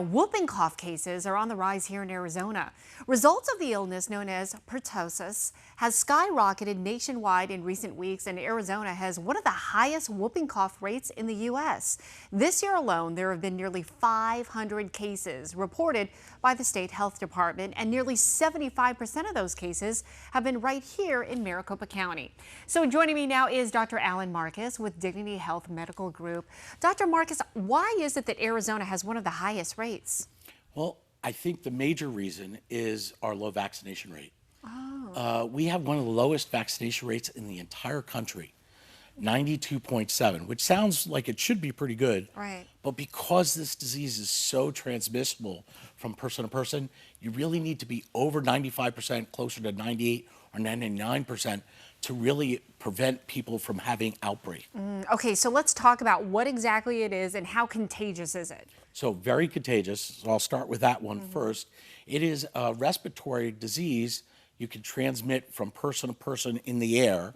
Whooping cough cases are on the rise here in Arizona. Results of the illness known as pertussis has skyrocketed nationwide in recent weeks, and Arizona has one of the highest whooping cough rates in the U.S. This year alone, there have been nearly 500 cases reported by the state health department, and nearly 75% of those cases have been right here in Maricopa County. So joining me now is Dr. Allan Markus with Dignity Health Medical Group. Dr. Markus, why is it that Arizona has one of the highest rates? Well, I think the major reason is our low vaccination rate. Oh. We have one of the lowest vaccination rates in the entire country, 92.7, which sounds like it should be pretty good. Right. But because this disease is so transmissible from person to person, you really need to be over 95%, closer to 98 or 99% to really prevent people from having outbreak. Okay, so let's talk about what exactly it is and how contagious is it? So very contagious. So I'll start with that one first. It is a respiratory disease you can transmit from person to person in the air.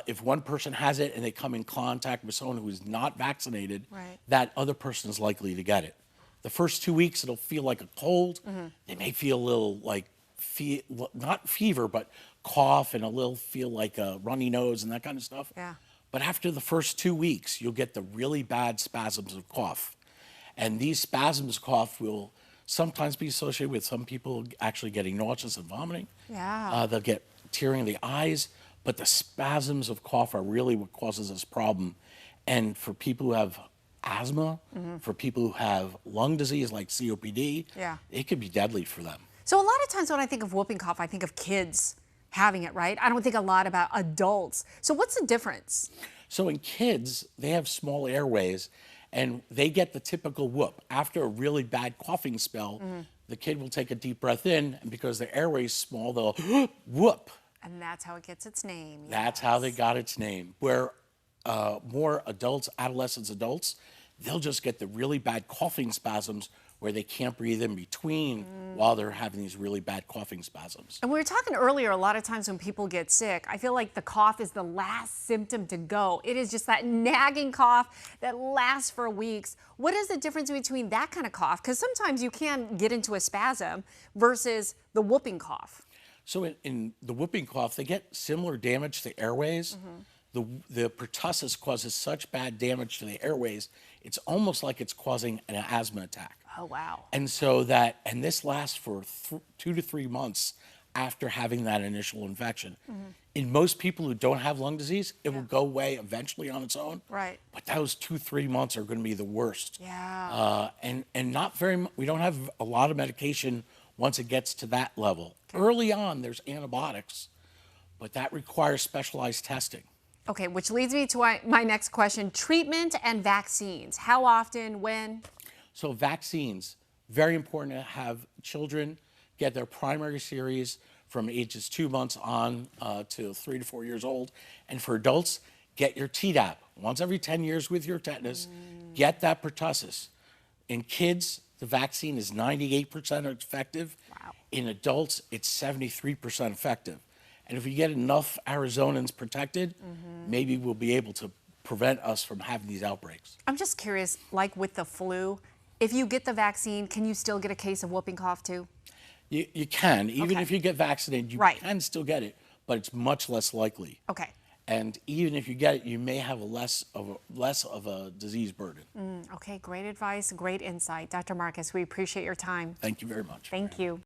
If one person has it and they come in contact with someone who is not vaccinated, Right. that other person is likely to get it. The first 2 weeks, it'll feel like a cold. They may feel a little like, not fever, but cough and a little feel like a runny nose and that kind of stuff. Yeah. But after the first 2 weeks, you'll get the really bad spasms of cough. And these spasms of cough will sometimes be associated with some people actually getting nauseous and vomiting. Yeah. They'll get tearing of the eyes, but the spasms of cough are really what causes this problem. And for people who have asthma, for people who have lung disease like COPD, Yeah. it could be deadly for them. So a lot of times when I think of whooping cough, I think of kids having it, right? I don't think a lot about adults. So what's the difference? So in kids, they have small airways and they get the typical whoop. After a really bad coughing spell, the kid will take a deep breath in, and because their airway's small, they'll whoop. And that's how it gets its name. That's how they got its name. Where more adults, adolescents, adults, they'll just get the really bad coughing spasms where they can't breathe in between while they're having these really bad coughing spasms. And we were talking earlier, a lot of times when people get sick, I feel like the cough is the last symptom to go. It is just that nagging cough that lasts for weeks. What is the difference between that kind of cough? Because sometimes you can get into a spasm versus the whooping cough. So in the whooping cough, they get similar damage to airways. The pertussis causes such bad damage to the airways, it's almost like it's causing an asthma attack. Oh, wow. And this lasts for 2 to 3 months after having that initial infection. In most people who don't have lung disease, it will go away eventually on its own. Right. But those 2-3 months are going to be the worst. Yeah. And not very. We don't have a lot of medication once it gets to that level. Early on, there's antibiotics, but that requires specialized testing. Okay, which leads me to my next question. Treatment and vaccines. How often, when? So vaccines, very important to have children get their primary series from ages 2 months on to 3 to 4 years old. And for adults, get your Tdap. Once every 10 years with your tetanus, get that pertussis. In kids, the vaccine is 98% effective. Wow. In adults, it's 73% effective. And if we get enough Arizonans protected, maybe we'll be able to prevent us from having these outbreaks. I'm just curious, like with the flu, if you get the vaccine, can you still get a case of whooping cough too? You can, even Okay. if you get vaccinated, you Right. can still get it, but it's much less likely. Okay. And even if you get it, you may have less of a disease burden. Okay, great advice, great insight. Dr. Markus, we appreciate your time. Thank you very much. Thank you.